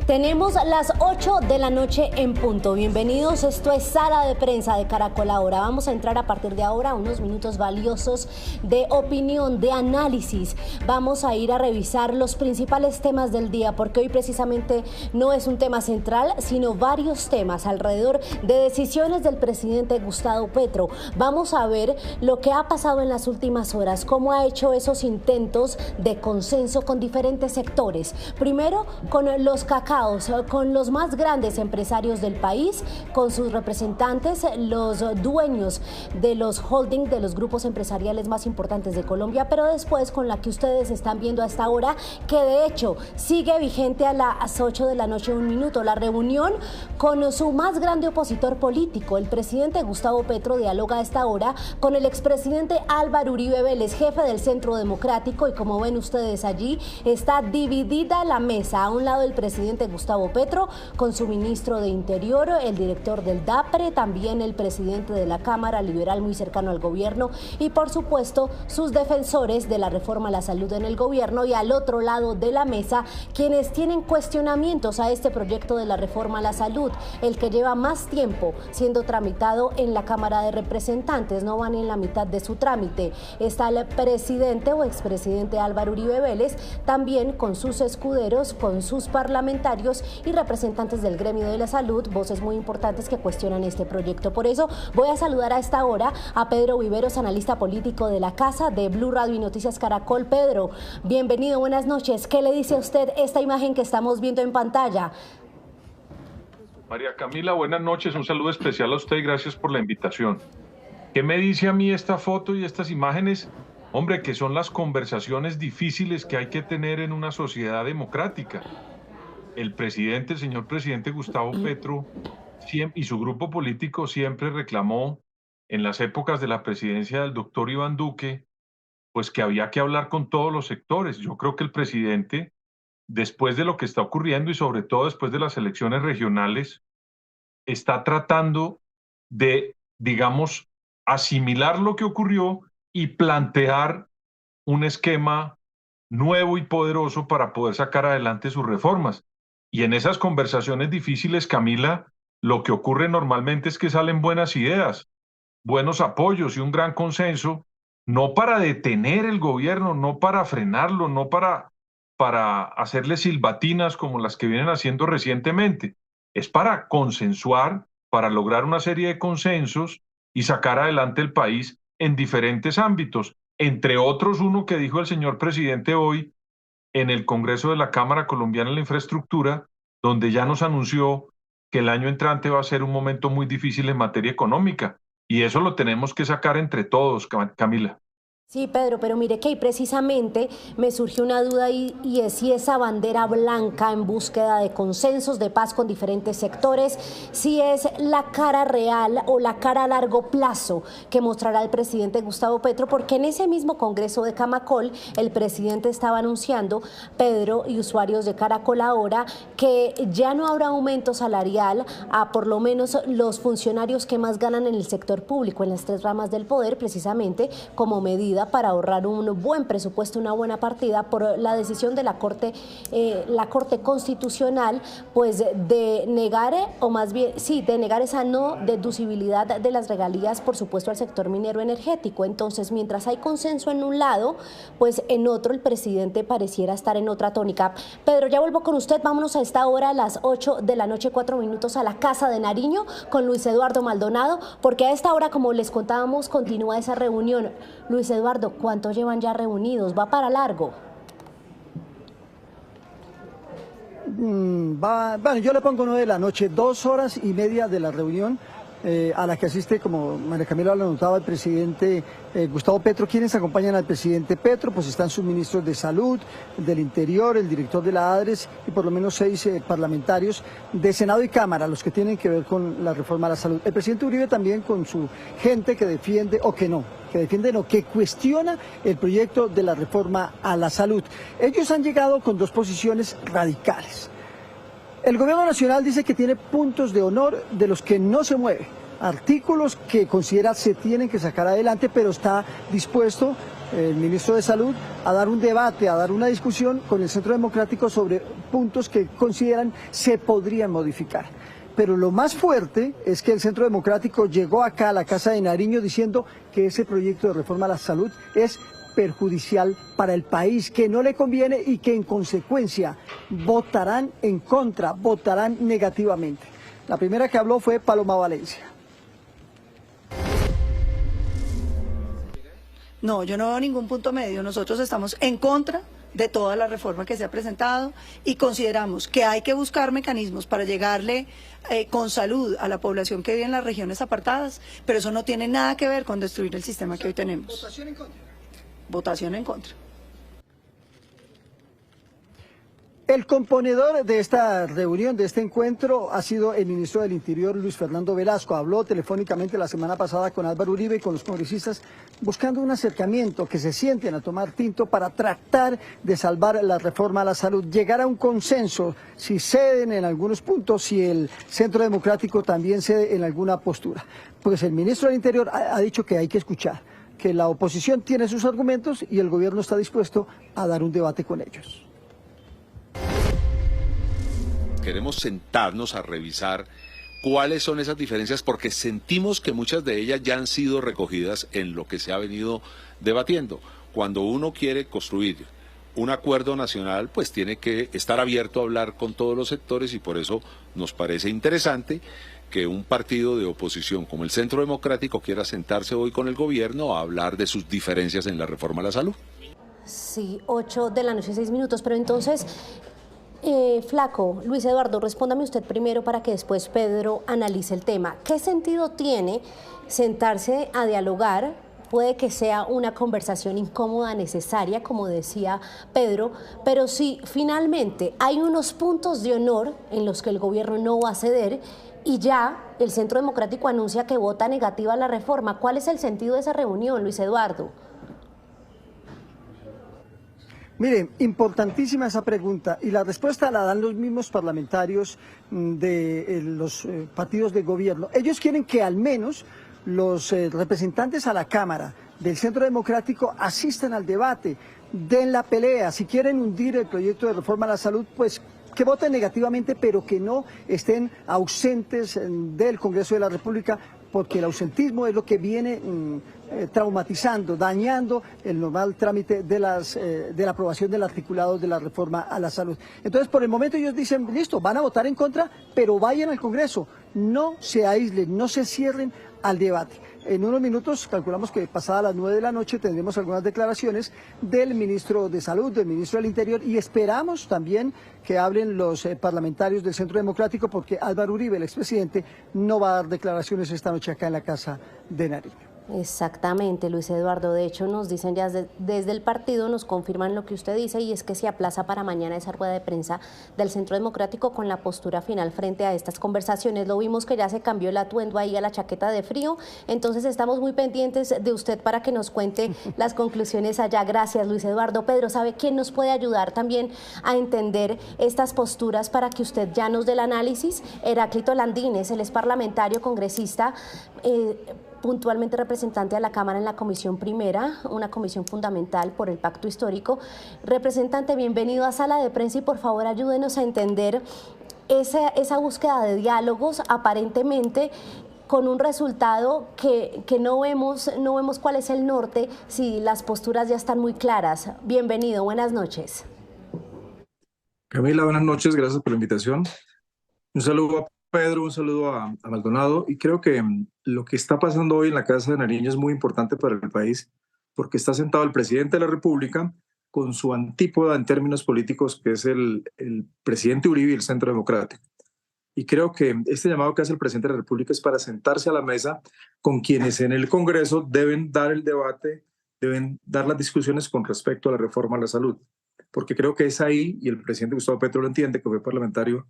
Tenemos las 8 de la noche en punto. Bienvenidos, esto es Sala de Prensa de Caracol Ahora. Vamos a entrar a partir de ahora a unos minutos valiosos de opinión, de análisis. Vamos a ir a revisar los principales temas del día, porque hoy precisamente no es un tema central, sino varios temas alrededor de decisiones del presidente Gustavo Petro. Vamos a ver lo que ha pasado en las últimas horas, cómo ha hecho esos intentos de consenso con diferentes sectores. Primero, con los cacaos, con los más grandes empresarios del país, con sus representantes, los dueños de los holdings, de los grupos empresariales más importantes de Colombia, pero después con la que ustedes están viendo a esta hora, que de hecho sigue vigente a las 8 de la noche, un minuto, la reunión con su más grande opositor político. El presidente Gustavo Petro dialoga a esta hora con el expresidente Álvaro Uribe Vélez, jefe del Centro Democrático, y como ven ustedes allí, está dividida la mesa. A un lado el presidente Gustavo Petro con su ministro de Interior, el director del DAPRE, también el presidente de la Cámara Liberal muy cercano al gobierno y por supuesto sus defensores de la reforma a la salud en el gobierno, y al otro lado de la mesa quienes tienen cuestionamientos a este proyecto de la reforma a la salud, el que lleva más tiempo siendo tramitado en la Cámara de Representantes, no van en la mitad de su trámite. Está el presidente o expresidente Álvaro Uribe Vélez, también con sus escuderos, con sus parlamentarios y representantes del gremio de la salud, voces muy importantes que cuestionan este proyecto. Por eso voy a saludar a esta hora a Pedro Viveros, analista político de la Casa de Blue Radio y Noticias Caracol. Pedro, bienvenido, buenas noches. ¿Qué le dice a usted esta imagen que estamos viendo en pantalla? María Camila, buenas noches, un saludo especial a usted y gracias por la invitación. ¿Qué me dice a mí esta foto y estas imágenes? Hombre, que son las conversaciones difíciles que hay que tener en una sociedad democrática. El señor presidente Gustavo Petro y su grupo político siempre reclamó en las épocas de la presidencia del doctor Iván Duque, pues que había que hablar con todos los sectores. Yo creo que el presidente, después de lo que está ocurriendo y sobre todo después de las elecciones regionales, está tratando de, digamos, asimilar lo que ocurrió y plantear un esquema nuevo y poderoso para poder sacar adelante sus reformas. Y en esas conversaciones difíciles, Camila, lo que ocurre normalmente es que salen buenas ideas, buenos apoyos y un gran consenso, no para detener el gobierno, no para frenarlo, no para hacerle silbatinas como las que vienen haciendo recientemente. Es para consensuar, para lograr una serie de consensos y sacar adelante el país en diferentes ámbitos. Entre otros, uno que dijo el señor presidente hoy en el Congreso de la Cámara Colombiana de la Infraestructura, donde ya nos anunció que el año entrante va a ser un momento muy difícil en materia económica. Y eso lo tenemos que sacar entre todos, Camila. Sí, Pedro, pero mire que precisamente me surgió una duda y es si esa bandera blanca en búsqueda de consensos, de paz con diferentes sectores, si es la cara real o la cara a largo plazo que mostrará el presidente Gustavo Petro, porque en ese mismo Congreso de Camacol el presidente estaba anunciando, Pedro y usuarios de Caracol Ahora, que ya no habrá aumento salarial a por lo menos los funcionarios que más ganan en el sector público, en las tres ramas del poder, precisamente como medida para ahorrar un buen presupuesto, una buena partida por la decisión de la Corte Constitucional, pues de negar, o más bien, sí, de negar esa no deducibilidad de las regalías, por supuesto, al sector minero energético. Entonces, mientras hay consenso en un lado, pues en otro el presidente pareciera estar en otra tónica. Pedro, ya vuelvo con usted, vámonos a esta hora, a las 8 de la noche, 4 minutos, a la Casa de Nariño con Luis Eduardo Maldonado, porque a esta hora, como les contábamos, continúa esa reunión. Luis Eduardo, ¿cuánto llevan ya reunidos? ¿Va para largo? Bueno, yo le pongo 9 de la noche, 2 horas y media de la reunión a la que asiste, como María Camila lo anotaba, el presidente Gustavo Petro. ¿Quiénes acompañan al presidente Petro? Pues están sus ministros de Salud, del Interior, el director de la ADRES y por lo menos 6 parlamentarios de Senado y Cámara, los que tienen que ver con la reforma a la salud. El presidente Uribe también con su gente que defiende o que no, que cuestiona el proyecto de la reforma a la salud. Ellos han llegado con 2 posiciones radicales. El gobierno nacional dice que tiene puntos de honor de los que no se mueve, artículos que considera se tienen que sacar adelante, pero está dispuesto el ministro de Salud, a dar un debate, a dar una discusión con el Centro Democrático sobre puntos que consideran se podrían modificar. Pero lo más fuerte es que el Centro Democrático llegó acá a la Casa de Nariño diciendo que ese proyecto de reforma a la salud es perjudicial para el país, que no le conviene y que en consecuencia votarán en contra, votarán negativamente. La primera que habló fue Paloma Valencia. No, yo no veo ningún punto medio. Nosotros estamos en contra de toda la reforma que se ha presentado y consideramos que hay que buscar mecanismos para llegarle con salud a la población que vive en las regiones apartadas, pero eso no tiene nada que ver con destruir el sistema que hoy tenemos. ¿Votación en contra? Votación en contra. El componedor de esta reunión, de este encuentro, ha sido el ministro del Interior, Luis Fernando Velasco. Habló telefónicamente la semana pasada con Álvaro Uribe y con los congresistas buscando un acercamiento, que se sienten a tomar tinto para tratar de salvar la reforma a la salud, llegar a un consenso, si ceden en algunos puntos, si el Centro Democrático también cede en alguna postura. Pues el ministro del Interior ha dicho que hay que escuchar, que la oposición tiene sus argumentos y el gobierno está dispuesto a dar un debate con ellos. Queremos sentarnos a revisar cuáles son esas diferencias, porque sentimos que muchas de ellas ya han sido recogidas en lo que se ha venido debatiendo. Cuando uno quiere construir un acuerdo nacional, pues tiene que estar abierto a hablar con todos los sectores, y por eso nos parece interesante que un partido de oposición como el Centro Democrático quiera sentarse hoy con el gobierno a hablar de sus diferencias en la reforma a la salud. Sí, 8 de la noche, 6 minutos, pero entonces... Flaco, Luis Eduardo, respóndame usted primero para que después Pedro analice el tema. ¿Qué sentido tiene sentarse a dialogar? Puede que sea una conversación incómoda, necesaria, como decía Pedro, pero si finalmente hay unos puntos de honor en los que el gobierno no va a ceder y ya el Centro Democrático anuncia que vota negativa a la reforma, ¿cuál es el sentido de esa reunión, Luis Eduardo? Mire, importantísima esa pregunta y la respuesta la dan los mismos parlamentarios de los partidos de gobierno. Ellos quieren que al menos los representantes a la Cámara del Centro Democrático asistan al debate, den la pelea. Si quieren hundir el proyecto de reforma a la salud, pues que voten negativamente, pero que no estén ausentes del Congreso de la República, porque el ausentismo es lo que viene traumatizando, dañando el normal trámite de la aprobación del articulado de la reforma a la salud. Entonces, por el momento ellos dicen, listo, van a votar en contra, pero vayan al Congreso, no se aíslen, no se cierren al debate. En unos minutos, calculamos que pasada las 9 de la noche, tendremos algunas declaraciones del ministro de Salud, del ministro del Interior, y esperamos también que hablen los parlamentarios del Centro Democrático, porque Álvaro Uribe, el expresidente, no va a dar declaraciones esta noche acá en la Casa de Nariño. Exactamente, Luis Eduardo. De hecho, nos dicen ya desde el partido, nos confirman lo que usted dice, y es que se aplaza para mañana esa rueda de prensa del Centro Democrático con la postura final frente a estas conversaciones. Lo vimos que ya se cambió el atuendo ahí a la chaqueta de frío, entonces estamos muy pendientes de usted para que nos cuente las conclusiones allá. Gracias, Luis Eduardo. Pedro, ¿sabe quién nos puede ayudar también a entender estas posturas para que usted ya nos dé el análisis? Heráclito Landines, él es parlamentario, congresista, puntualmente representante a la Cámara en la Comisión Primera, una comisión fundamental por el Pacto Histórico. Representante, bienvenido a Sala de Prensa y por favor ayúdenos a entender esa búsqueda de diálogos, aparentemente con un resultado que no vemos cuál es el norte, si las posturas ya están muy claras. Bienvenido, buenas noches. Camila, buenas noches, gracias por la invitación. Un saludo a Pedro, un saludo a Maldonado, y creo que lo que está pasando hoy en la Casa de Nariño es muy importante para el país, porque está sentado el presidente de la República con su antípoda en términos políticos, que es el presidente Uribe y el Centro Democrático. Y creo que este llamado que hace el presidente de la República es para sentarse a la mesa con quienes en el Congreso deben dar el debate, deben dar las discusiones con respecto a la reforma a la salud. Porque creo que es ahí, y el presidente Gustavo Petro lo entiende, que fue parlamentario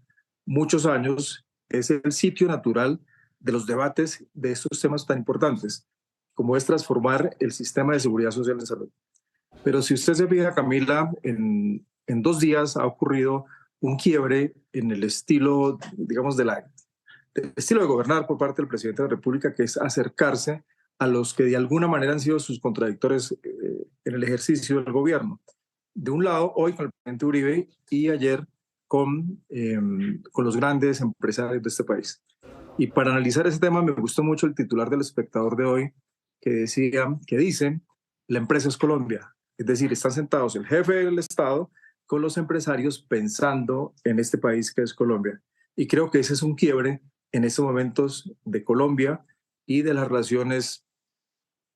muchos años, es el sitio natural de los debates de estos temas tan importantes, como es transformar el sistema de seguridad social en salud. Pero si usted se fija, Camila, en 2 días ha ocurrido un quiebre en el estilo, digamos, del estilo de gobernar por parte del presidente de la República, que es acercarse a los que de alguna manera han sido sus contradictores en el ejercicio del gobierno. De un lado, hoy con el presidente Uribe y ayer con los grandes empresarios de este país. Y para analizar ese tema me gustó mucho el titular del Espectador de hoy que dice, la empresa es Colombia. Es decir, están sentados el jefe del Estado con los empresarios pensando en este país que es Colombia. Y creo que ese es un quiebre en estos momentos de Colombia y de las relaciones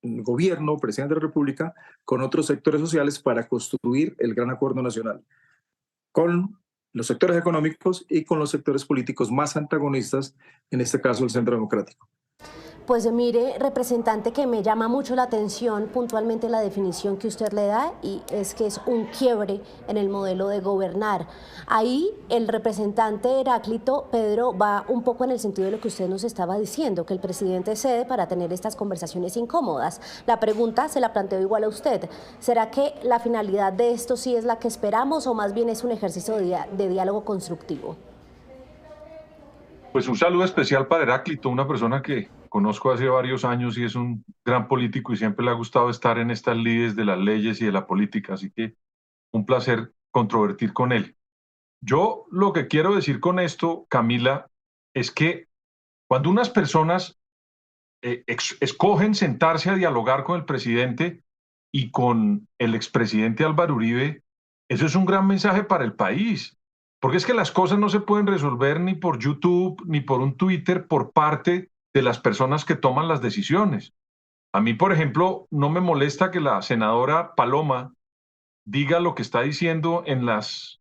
gobierno, presidente de la República, con otros sectores sociales para construir el gran acuerdo nacional, con los sectores económicos y con los sectores políticos más antagonistas, en este caso el Centro Democrático. Pues mire, representante, que me llama mucho la atención puntualmente la definición que usted le da, y es que es un quiebre en el modelo de gobernar. Ahí el representante Heráclito, Pedro, va un poco en el sentido de lo que usted nos estaba diciendo, que el presidente cede para tener estas conversaciones incómodas. La pregunta se la planteo igual a usted. ¿Será que la finalidad de esto sí es la que esperamos o más bien es un ejercicio de diálogo constructivo? Pues un saludo especial para Heráclito, una persona que conozco hace varios años y es un gran político y siempre le ha gustado estar en estas lides de las leyes y de la política, así que un placer controvertir con él. Yo lo que quiero decir con esto, Camila, es que cuando unas personas escogen sentarse a dialogar con el presidente y con el expresidente Álvaro Uribe, eso es un gran mensaje para el país. Porque es que las cosas no se pueden resolver ni por YouTube ni por un Twitter por parte de las personas que toman las decisiones. A mí, por ejemplo, no me molesta que la senadora Paloma diga lo que está diciendo en las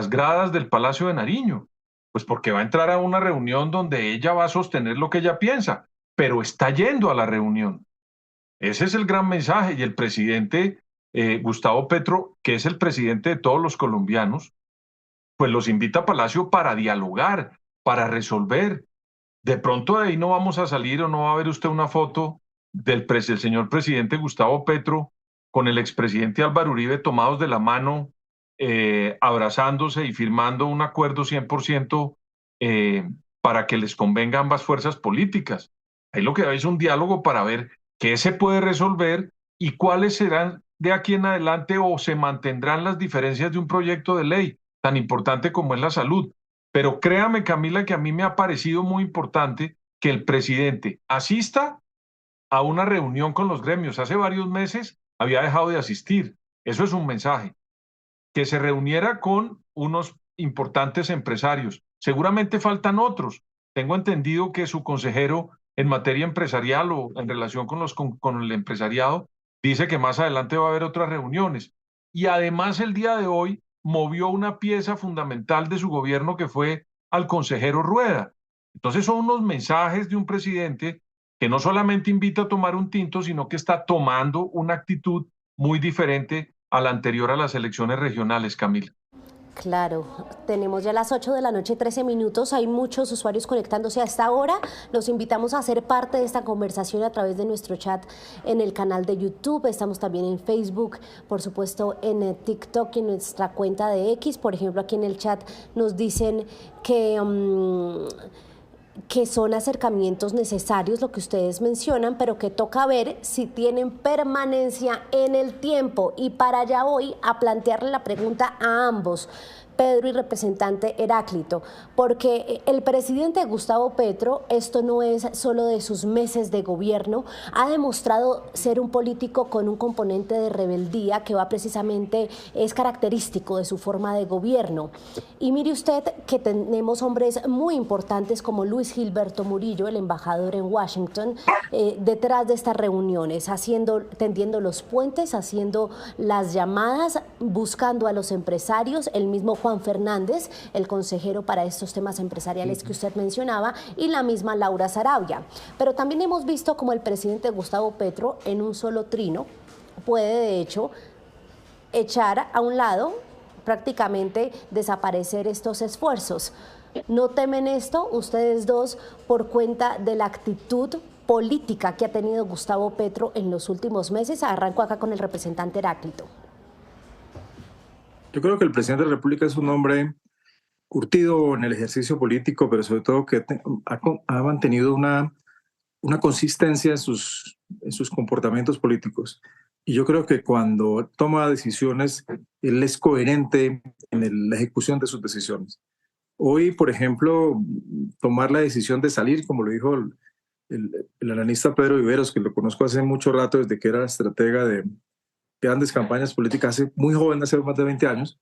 gradas del Palacio de Nariño, pues porque va a entrar a una reunión donde ella va a sostener lo que ella piensa, pero está yendo a la reunión. Ese es el gran mensaje, y el presidente Gustavo Petro, que es el presidente de todos los colombianos, pues los invita a Palacio para dialogar, para resolver. De pronto de ahí no vamos a salir o no va a ver usted una foto del señor presidente Gustavo Petro con el expresidente Álvaro Uribe tomados de la mano, abrazándose y firmando un acuerdo 100% para que les convenga a ambas fuerzas políticas. Ahí lo que hay es un diálogo para ver qué se puede resolver y cuáles serán de aquí en adelante o se mantendrán las diferencias de un proyecto de ley tan importante como es la salud. Pero créame, Camila, que a mí me ha parecido muy importante que el presidente asista a una reunión con los gremios. Hace varios meses había dejado de asistir. Eso es un mensaje. Que se reuniera con unos importantes empresarios. Seguramente faltan otros. Tengo entendido que su consejero en materia empresarial o en relación con el empresariado dice que más adelante va a haber otras reuniones. Y además el día de hoy movió una pieza fundamental de su gobierno que fue al consejero Rueda. Entonces son unos mensajes de un presidente que no solamente invita a tomar un tinto, sino que está tomando una actitud muy diferente a la anterior a las elecciones regionales, Camila. Claro, tenemos ya las 8 de la noche, 13 minutos, hay muchos usuarios conectándose a esta hora. Los invitamos a ser parte de esta conversación a través de nuestro chat en el canal de YouTube. Estamos también en Facebook, por supuesto en TikTok y en nuestra cuenta de X. Por ejemplo, aquí en el chat nos dicen que son acercamientos necesarios, lo que ustedes mencionan, pero que toca ver si tienen permanencia en el tiempo. Y para allá voy a plantearle la pregunta a ambos, Pedro y representante Heráclito, porque el presidente Gustavo Petro, esto no es solo de sus meses de gobierno, ha demostrado ser un político con un componente de rebeldía que va precisamente, es característico de su forma de gobierno. Y mire usted que tenemos hombres muy importantes como Luis Gilberto Murillo, el embajador en Washington, detrás de estas reuniones, tendiendo los puentes, haciendo las llamadas, buscando a los empresarios, el mismo Juan Fernández, el consejero para estos temas empresariales que usted mencionaba, y la misma Laura Sarabia. Pero también hemos visto como el presidente Gustavo Petro, en un solo trino, puede de hecho echar a un lado, prácticamente desaparecer estos esfuerzos. ¿No temen esto ustedes dos por cuenta de la actitud política que ha tenido Gustavo Petro en los últimos meses? Arranco acá con el representante Heráclito. Yo creo que el presidente de la República es un hombre curtido en el ejercicio político, pero sobre todo que ha mantenido una consistencia en sus comportamientos políticos. Y yo creo que cuando toma decisiones, él es coherente en la ejecución de sus decisiones. Hoy, por ejemplo, tomar la decisión de salir, como lo dijo el analista Pedro Viveros, que lo conozco hace mucho rato, desde que era estratega de grandes campañas políticas, muy joven, hace más de 20 años,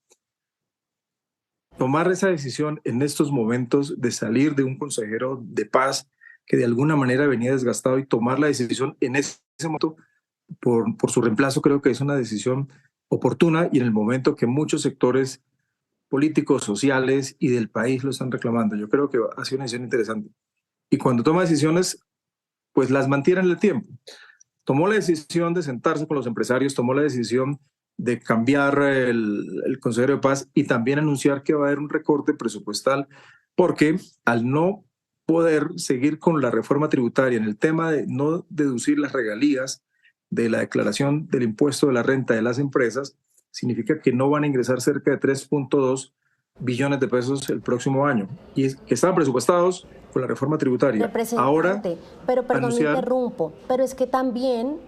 tomar esa decisión en estos momentos de salir de un consejero de paz que de alguna manera venía desgastado y tomar la decisión en ese momento por su reemplazo, creo que es una decisión oportuna y en el momento que muchos sectores políticos, sociales y del país lo están reclamando. Yo creo que ha sido una decisión interesante. Y cuando toma decisiones, pues las mantiene en el tiempo. Tomó la decisión de sentarse con los empresarios, tomó la decisión de cambiar el consejero de paz y también anunciar que va a haber un recorte presupuestal, porque al no poder seguir con la reforma tributaria en el tema de no deducir las regalías de la declaración del impuesto de la renta de las empresas, significa que no van a ingresar cerca de 3.2 billones de pesos el próximo año, y que estaban presupuestados con la reforma tributaria. Ahora, pero perdón, me interrumpo, pero es que también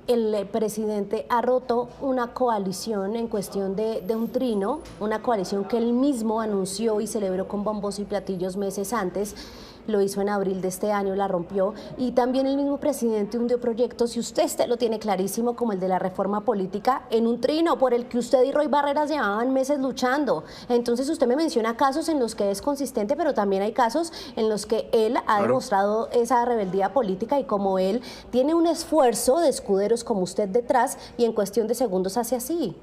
el presidente ha roto una coalición en cuestión de un trino, una coalición que él mismo anunció y celebró con bombos y platillos meses antes. Lo hizo en abril de este año, la rompió, y también el mismo presidente hundió proyectos, y usted lo tiene clarísimo, como el de la reforma política, en un trino por el que usted y Roy Barreras llevaban meses luchando. Entonces usted me menciona casos en los que es consistente, pero también hay casos en los que él ha demostrado esa rebeldía política, y como él tiene un esfuerzo de escuderos como usted detrás, y en cuestión de segundos hace así.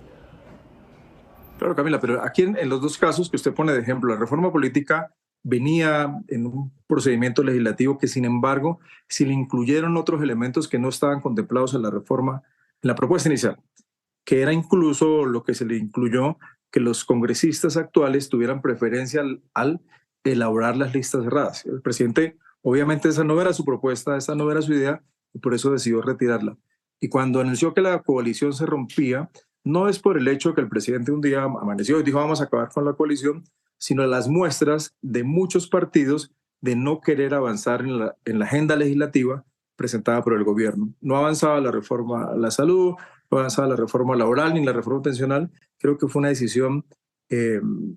Claro, Camila, pero aquí en los dos casos que usted pone de ejemplo, la reforma política venía en un procedimiento legislativo que, sin embargo, se le incluyeron otros elementos que no estaban contemplados en la reforma, en la propuesta inicial, que era incluso lo que se le incluyó, que los congresistas actuales tuvieran preferencia al elaborar las listas cerradas. El presidente, obviamente, esa no era su propuesta, esa no era su idea, y por eso decidió retirarla. Y cuando anunció que la coalición se rompía, no es por el hecho que el presidente un día amaneció y dijo vamos a acabar con la coalición, sino las muestras de muchos partidos de no querer avanzar en la agenda legislativa presentada por el gobierno. No avanzaba la reforma a la salud, no avanzaba la reforma laboral ni la reforma pensional. Creo que fue una decisión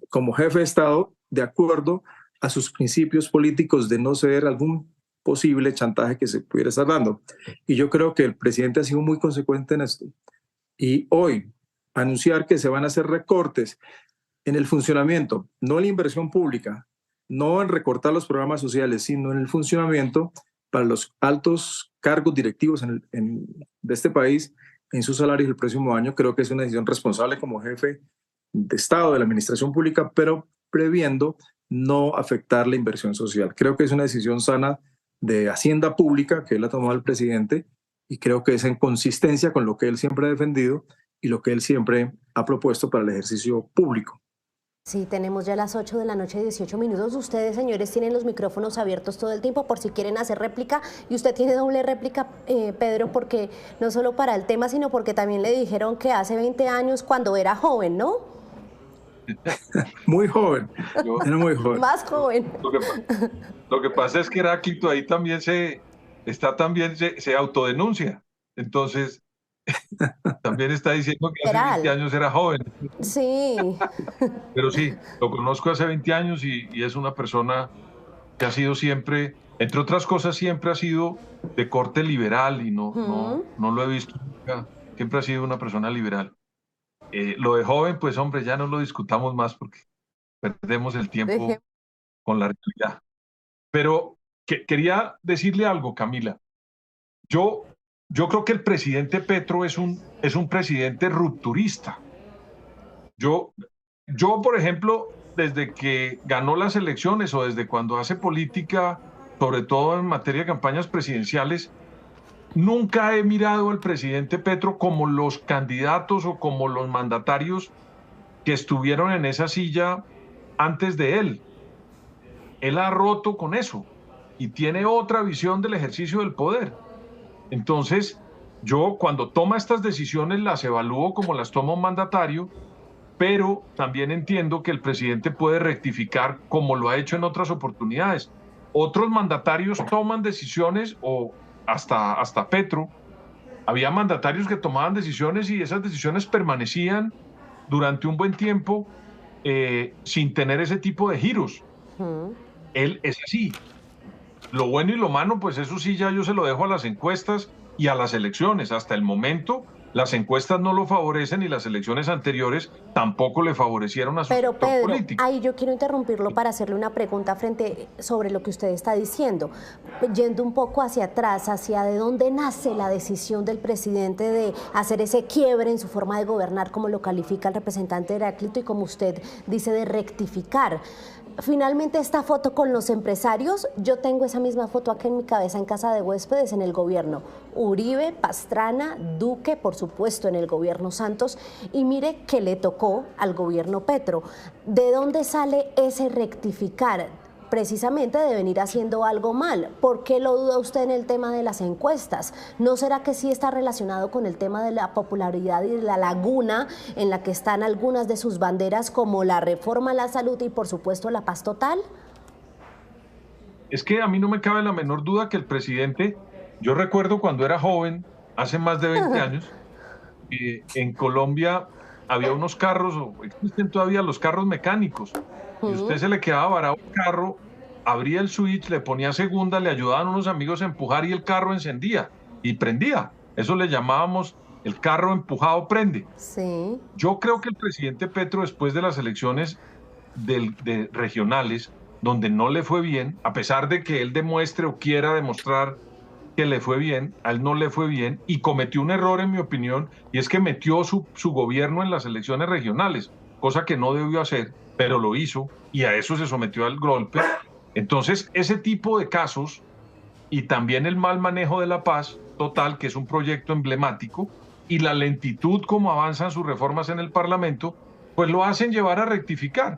como jefe de Estado de acuerdo a sus principios políticos de no ceder algún posible chantaje que se pudiera estar dando. Y yo creo que el presidente ha sido muy consecuente en esto. Y hoy anunciar que se van a hacer recortes en el funcionamiento, no en la inversión pública, no en recortar los programas sociales, sino en el funcionamiento para los altos cargos directivos de este país en sus salarios el próximo año, creo que es una decisión responsable como jefe de Estado de la administración pública, pero previendo no afectar la inversión social. Creo que es una decisión sana de Hacienda Pública que él ha tomado el presidente, y creo que es en consistencia con lo que él siempre ha defendido y lo que él siempre ha propuesto para el ejercicio público. Sí, tenemos ya las 8 de la noche, 18 minutos. Ustedes, señores, tienen los micrófonos abiertos todo el tiempo por si quieren hacer réplica. Y usted tiene doble réplica, Pedro, porque no solo para el tema, sino porque también le dijeron que hace 20 años, cuando era joven, ¿no? Muy joven, era muy joven. Más joven. Lo que pasa es que Heráclito ahí también se autodenuncia. Entonces, también está diciendo que hace 20 años era joven. Sí. Pero sí, lo conozco hace 20 años y es una persona que ha sido siempre, entre otras cosas, siempre ha sido de corte liberal y no lo he visto nunca. Siempre ha sido una persona liberal. Lo de joven, pues hombre, ya no lo discutamos más porque perdemos el tiempo con la realidad. Pero quería decirle algo, Camila. Yo creo que el presidente Petro es un presidente rupturista. Yo, por ejemplo, desde que ganó las elecciones o desde cuando hace política, sobre todo en materia de campañas presidenciales, nunca he mirado al presidente Petro como los candidatos o como los mandatarios que estuvieron en esa silla antes de él. Él ha roto con eso y tiene otra visión del ejercicio del poder. Entonces, yo cuando toma estas decisiones las evalúo como las toma un mandatario, pero también entiendo que el presidente puede rectificar como lo ha hecho en otras oportunidades. Otros mandatarios toman decisiones, o hasta Petro había mandatarios que tomaban decisiones y esas decisiones permanecían durante un buen tiempo sin tener ese tipo de giros. Él es así. Lo bueno y lo malo, pues eso sí ya yo se lo dejo a las encuestas y a las elecciones. Hasta el momento las encuestas no lo favorecen y las elecciones anteriores tampoco le favorecieron a su Pero sector Pedro, político. ahí yo quiero interrumpirlo para hacerle una pregunta sobre lo que usted está diciendo. Yendo un poco hacia atrás, hacia de dónde nace la decisión del presidente de hacer ese quiebre en su forma de gobernar, como lo califica el representante Heráclito, y como usted dice, de rectificar. Finalmente, esta foto con los empresarios, yo tengo esa misma foto aquí en mi cabeza en casa de huéspedes en el gobierno. Uribe, Pastrana, Duque, por supuesto en el gobierno Santos, y mire que le tocó al gobierno Petro. ¿De dónde sale ese rectificar? Precisamente de venir haciendo algo mal. ¿Por qué lo duda usted en el tema de las encuestas? ¿No será que sí está relacionado con el tema de la popularidad y de la laguna en la que están algunas de sus banderas, como la reforma a la salud y por supuesto la paz total? Es que a mí no me cabe la menor duda que el presidente, yo recuerdo cuando era joven, hace más de 20 años, en Colombia había unos carros, o existen todavía los carros mecánicos, y usted se le quedaba varado el carro, abría el switch, le ponía segunda, le ayudaban unos amigos a empujar y el carro encendía y prendía. Eso le llamábamos el carro empujado prende. Sí. Yo creo que el presidente Petro, después de las elecciones regionales, donde no le fue bien, a pesar de que él demuestre o quiera demostrar que le fue bien, a él no le fue bien y cometió un error, en mi opinión, y es que metió su gobierno en las elecciones regionales, cosa que no debió hacer, pero lo hizo y a eso se sometió al golpe. Entonces, ese tipo de casos y también el mal manejo de la paz total, que es un proyecto emblemático, y la lentitud como avanzan sus reformas en el Parlamento, pues lo hacen llevar a rectificar.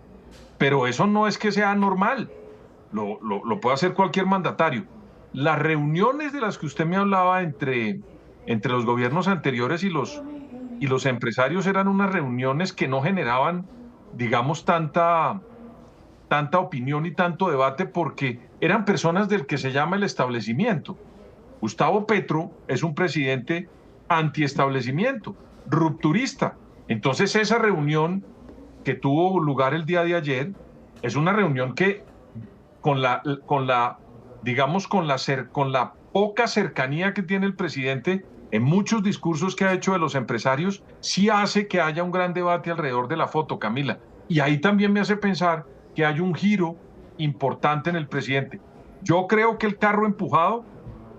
Pero eso no es que sea normal, lo puede hacer cualquier mandatario. Las reuniones de las que usted me hablaba entre los gobiernos anteriores y los empresarios eran unas reuniones que no generaban, digamos, tanta opinión y tanto debate porque eran personas del que se llama el establecimiento. Gustavo Petro es un presidente antiestablecimiento, rupturista. Entonces esa reunión que tuvo lugar el día de ayer es una reunión que con la poca cercanía que tiene el presidente en muchos discursos que ha hecho de los empresarios, sí hace que haya un gran debate alrededor de la foto, Camila. Y ahí también me hace pensar que hay un giro importante en el presidente. Yo creo que el carro empujado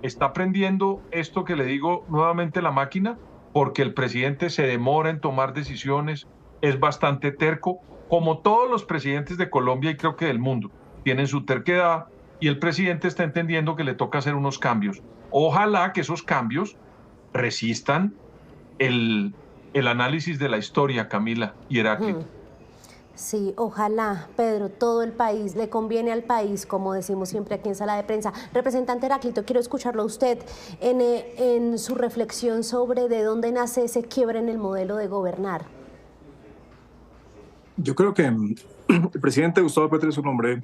está prendiendo esto que le digo nuevamente, la máquina, porque el presidente se demora en tomar decisiones, es bastante terco, como todos los presidentes de Colombia y creo que del mundo, tienen su terquedad y el presidente está entendiendo que le toca hacer unos cambios. Ojalá que esos cambios resistan el análisis de la historia, Camila y Heráclito. Sí, ojalá, Pedro, todo el país, le conviene al país, como decimos siempre aquí en Sala de Prensa. Representante Heráclito, quiero escucharlo a usted en su reflexión sobre de dónde nace ese quiebre en el modelo de gobernar. Yo creo que el presidente Gustavo Petro es un hombre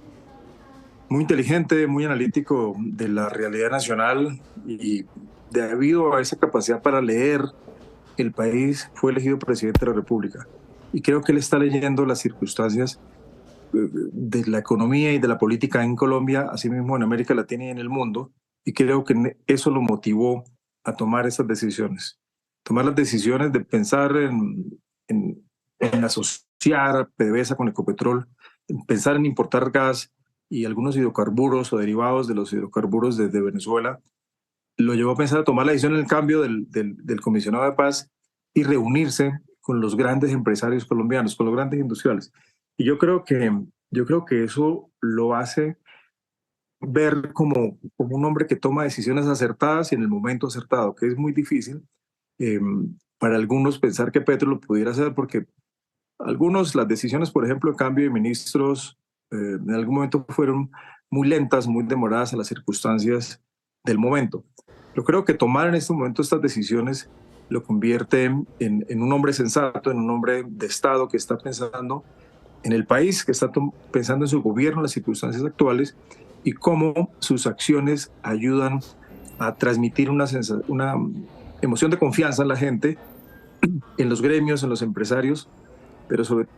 muy inteligente, muy analítico de la realidad nacional y debido a esa capacidad para leer el país fue elegido presidente de la República. Y creo que él está leyendo las circunstancias de la economía y de la política en Colombia, así mismo en América Latina y en el mundo, y creo que eso lo motivó a tomar esas decisiones. Tomar las decisiones de pensar en asociar PDVSA con Ecopetrol, en pensar en importar gas y algunos hidrocarburos o derivados de los hidrocarburos desde Venezuela, lo llevó a pensar a tomar la decisión en el cambio del comisionado de paz y reunirse con los grandes empresarios colombianos, con los grandes industriales. Y yo creo que eso lo hace ver como un hombre que toma decisiones acertadas y en el momento acertado, que es muy difícil para algunos pensar que Petro lo pudiera hacer, porque algunos, las decisiones, por ejemplo, el cambio de ministros, en algún momento fueron muy lentas, muy demoradas a las circunstancias del momento. Yo creo que tomar en este momento estas decisiones lo convierte en un hombre sensato, en un hombre de Estado que está pensando en el país, que está pensando en su gobierno, en las circunstancias actuales y cómo sus acciones ayudan a transmitir una emoción de confianza en la gente, en los gremios, en los empresarios, pero sobre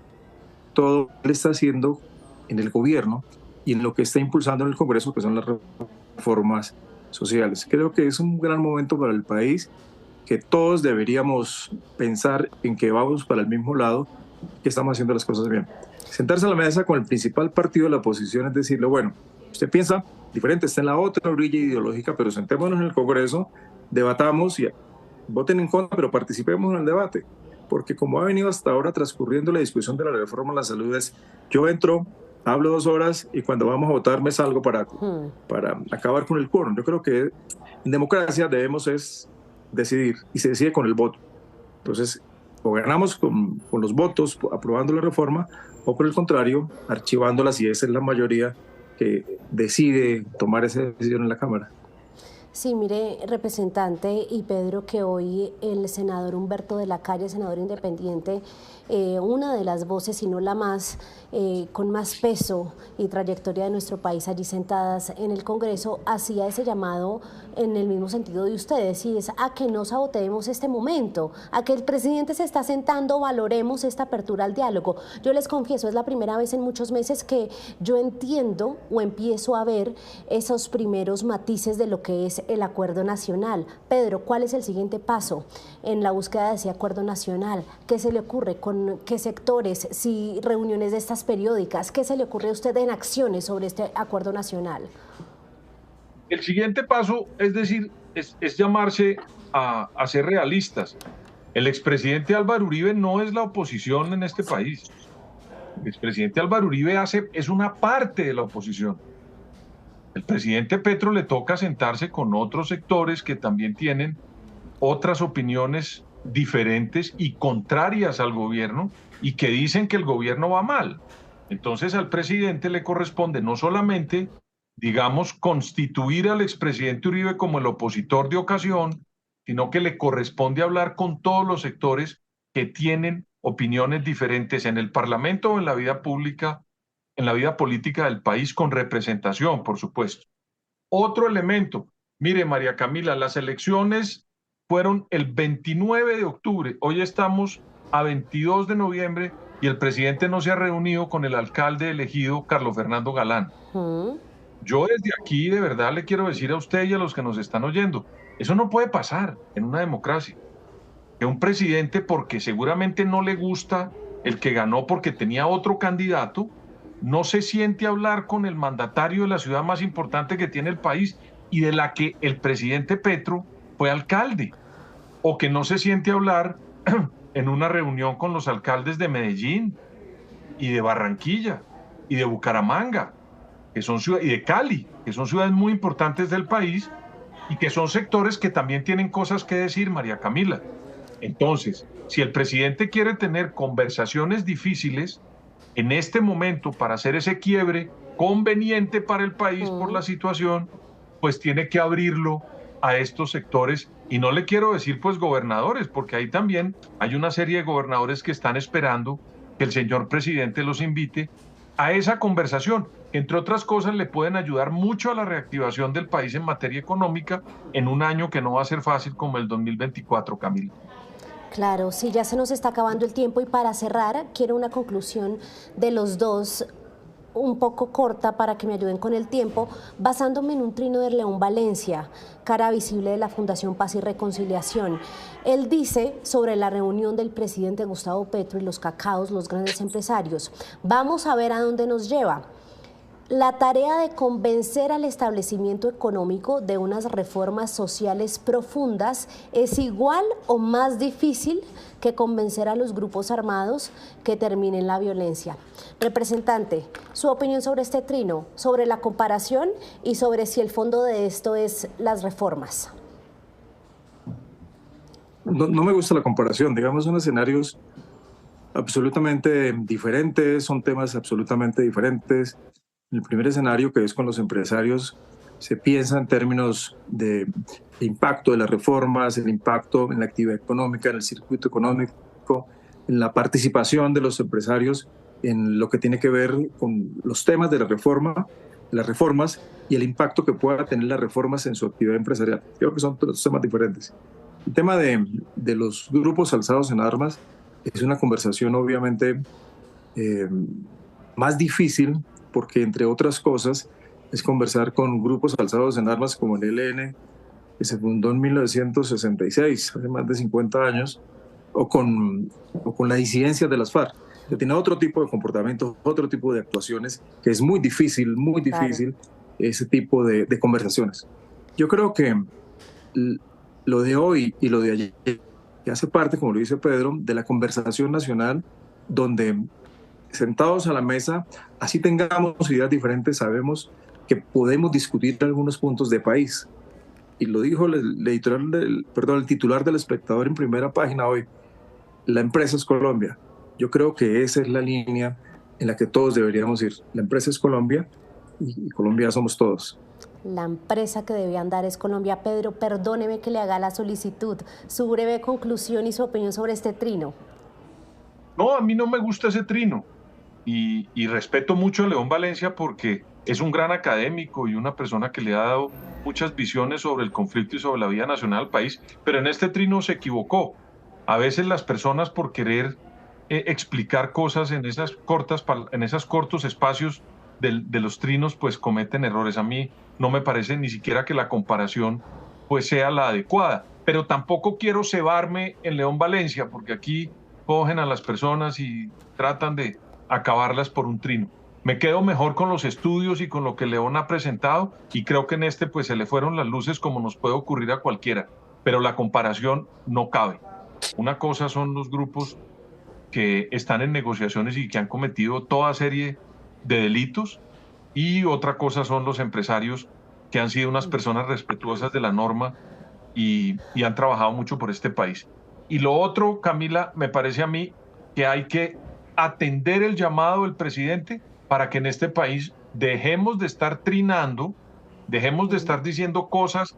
todo lo que está haciendo en el gobierno y en lo que está impulsando en el Congreso, que son las reformas sociales. Creo que es un gran momento para el país, que todos deberíamos pensar en que vamos para el mismo lado, que estamos haciendo las cosas bien. Sentarse a la mesa con el principal partido de la oposición es decirle, bueno, usted piensa diferente, está en la otra orilla ideológica, pero sentémonos en el Congreso, debatamos y voten en contra, pero participemos en el debate. Porque como ha venido hasta ahora transcurriendo la discusión de la reforma a la salud, es yo entro, hablo 2 horas y cuando vamos a votar me salgo para acabar con el quórum. Yo creo que en democracia debemos decidir, y se decide con el voto. Entonces, o ganamos con los votos aprobando la reforma, o por el contrario, archivándola si esa es la mayoría que decide tomar esa decisión en la Cámara. Sí, mire, representante y Pedro, que hoy el senador Humberto de la Calle, senador independiente, una de las voces, si no la más, con más peso y trayectoria de nuestro país allí sentadas en el Congreso, hacía ese llamado en el mismo sentido de ustedes, y es a que no saboteemos este momento, a que el presidente se está sentando, valoremos esta apertura al diálogo. Yo les confieso, es la primera vez en muchos meses que yo entiendo o empiezo a ver esos primeros matices de lo que es el acuerdo nacional. Pedro, ¿cuál es el siguiente paso en la búsqueda de ese acuerdo nacional? ¿Qué se le ocurre? ¿Con qué sectores? Si reuniones de estas periódicas, ¿qué se le ocurre a usted en acciones sobre este acuerdo nacional? El siguiente paso, es decir, es llamarse a ser realistas. El expresidente Álvaro Uribe no es la oposición en este país. El expresidente Álvaro Uribe es una parte de la oposición. El presidente Petro le toca sentarse con otros sectores que también tienen otras opiniones diferentes y contrarias al gobierno y que dicen que el gobierno va mal. Entonces al presidente le corresponde no solamente, digamos, constituir al expresidente Uribe como el opositor de ocasión, sino que le corresponde hablar con todos los sectores que tienen opiniones diferentes en el Parlamento o en la vida pública, en la vida política del país, con representación, por supuesto. Otro elemento, mire, María Camila, las elecciones fueron el 29 de octubre, hoy estamos a 22 de noviembre y el presidente no se ha reunido con el alcalde elegido, Carlos Fernando Galán. Yo desde aquí de verdad le quiero decir a usted y a los que nos están oyendo, eso no puede pasar en una democracia. Que un presidente, porque seguramente no le gusta el que ganó porque tenía otro candidato, no se siente a hablar con el mandatario de la ciudad más importante que tiene el país y de la que el presidente Petro fue alcalde, o que no se siente a hablar en una reunión con los alcaldes de Medellín y de Barranquilla y de Bucaramanga, que son y de Cali, que son ciudades muy importantes del país y que son sectores que también tienen cosas que decir, María Camila. Entonces, si el presidente quiere tener conversaciones difíciles en este momento para hacer ese quiebre conveniente para el país por la situación, pues tiene que abrirlo a estos sectores. Y no le quiero decir pues gobernadores, porque ahí también hay una serie de gobernadores que están esperando que el señor presidente los invite a esa conversación. Entre otras cosas, le pueden ayudar mucho a la reactivación del país en materia económica en un año que no va a ser fácil como el 2024, Camila. Claro, sí, ya se nos está acabando el tiempo y para cerrar quiero una conclusión de los dos, un poco corta para que me ayuden con el tiempo, basándome en un trino de León Valencia, cara visible de la Fundación Paz y Reconciliación. Él dice sobre la reunión del presidente Gustavo Petro y los cacaos, los grandes empresarios, vamos a ver a dónde nos lleva. La tarea de convencer al establecimiento económico de unas reformas sociales profundas es igual o más difícil que convencer a los grupos armados que terminen la violencia. Representante, su opinión sobre este trino, sobre la comparación y sobre si el fondo de esto es las reformas. No me gusta la comparación, digamos, son escenarios absolutamente diferentes, son temas absolutamente diferentes. En el primer escenario, que es con los empresarios, se piensa en términos de impacto de las reformas, el impacto en la actividad económica, en el circuito económico, en la participación de los empresarios en lo que tiene que ver con los temas de la reforma, las reformas y el impacto que pueda tener las reformas en su actividad empresarial. Creo que son dos temas diferentes. El tema de los grupos alzados en armas es una conversación obviamente más difícil porque, entre otras cosas, es conversar con grupos alzados en armas como el ELN, que se fundó en 1966, hace más de 50 años, o con la disidencia de las FARC, que tiene otro tipo de comportamientos, otro tipo de actuaciones, que es muy difícil claro, ese tipo de conversaciones. Yo creo que lo de hoy y lo de ayer, que hace parte, como lo dice Pedro, de la conversación nacional, donde sentados a la mesa, así tengamos ideas diferentes, sabemos que podemos discutir algunos puntos de país. Y lo dijo el titular del Espectador en primera página hoy: la empresa es Colombia. Yo creo que esa es la línea en la que todos deberíamos ir. La empresa es Colombia y Colombia somos todos. La empresa que debe andar es Colombia. Pedro, perdóneme que le haga la solicitud. Su breve conclusión y su opinión sobre este trino. No, a mí no me gusta ese trino. Y respeto mucho a León Valencia porque es un gran académico y una persona que le ha dado muchas visiones sobre el conflicto y sobre la vida nacional del país, pero en este trino se equivocó. A veces las personas, por querer explicar cosas en esos cortos espacios de los trinos, pues cometen errores. A mí no me parece ni siquiera que la comparación pues sea la adecuada, pero tampoco quiero cebarme en León Valencia, porque aquí cogen a las personas y tratan de acabarlas por un trino. Me quedo mejor con los estudios y con lo que León ha presentado, y creo que en este pues se le fueron las luces, como nos puede ocurrir a cualquiera, pero la comparación no cabe. Una cosa son los grupos que están en negociaciones y que han cometido toda serie de delitos, y otra cosa son los empresarios que han sido unas personas respetuosas de la norma y han trabajado mucho por este país. Y lo otro, Camila, me parece a mí que hay que atender el llamado del presidente para que en este país dejemos de estar trinando, dejemos de estar diciendo cosas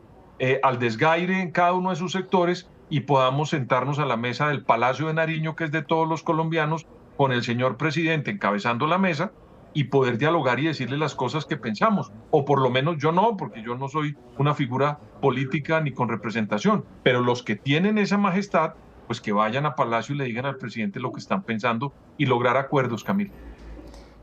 al desgaire en cada uno de sus sectores, y podamos sentarnos a la mesa del Palacio de Nariño, que es de todos los colombianos, con el señor presidente encabezando la mesa, y poder dialogar y decirle las cosas que pensamos. O por lo menos yo no, porque yo no soy una figura política ni con representación, pero los que tienen esa majestad, pues que vayan a Palacio y le digan al presidente lo que están pensando y lograr acuerdos, Camila.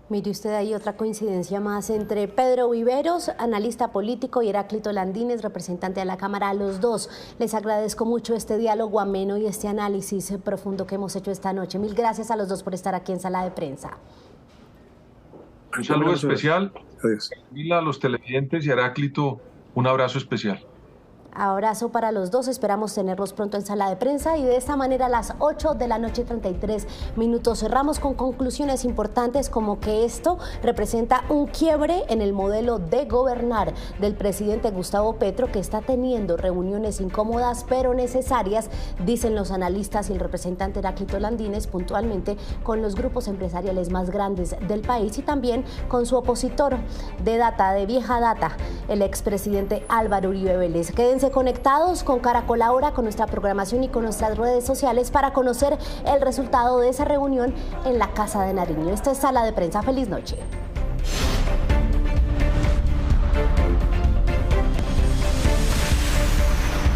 Mire usted, hay otra coincidencia más entre Pedro Viveros, analista político, y Heráclito Landines, representante de la Cámara. A los dos les agradezco mucho este diálogo ameno y este análisis profundo que hemos hecho esta noche. Mil gracias a los dos por estar aquí en Sala de Prensa. Un saludo especial, Camila, a los televidentes, y a Heráclito un abrazo especial. Abrazo para los dos, esperamos tenerlos pronto en Sala de Prensa, y de esta manera a las 8 de la noche 33 minutos cerramos con conclusiones importantes como que esto representa un quiebre en el modelo de gobernar del presidente Gustavo Petro, que está teniendo reuniones incómodas pero necesarias, dicen los analistas y el representante Heráclito Landines, puntualmente con los grupos empresariales más grandes del país y también con su opositor de vieja data, el expresidente Álvaro Uribe Vélez. Quédense conectados con Caracol Ahora, con nuestra programación y con nuestras redes sociales para conocer el resultado de esa reunión en la Casa de Nariño. Esto es Sala de Prensa. Feliz noche.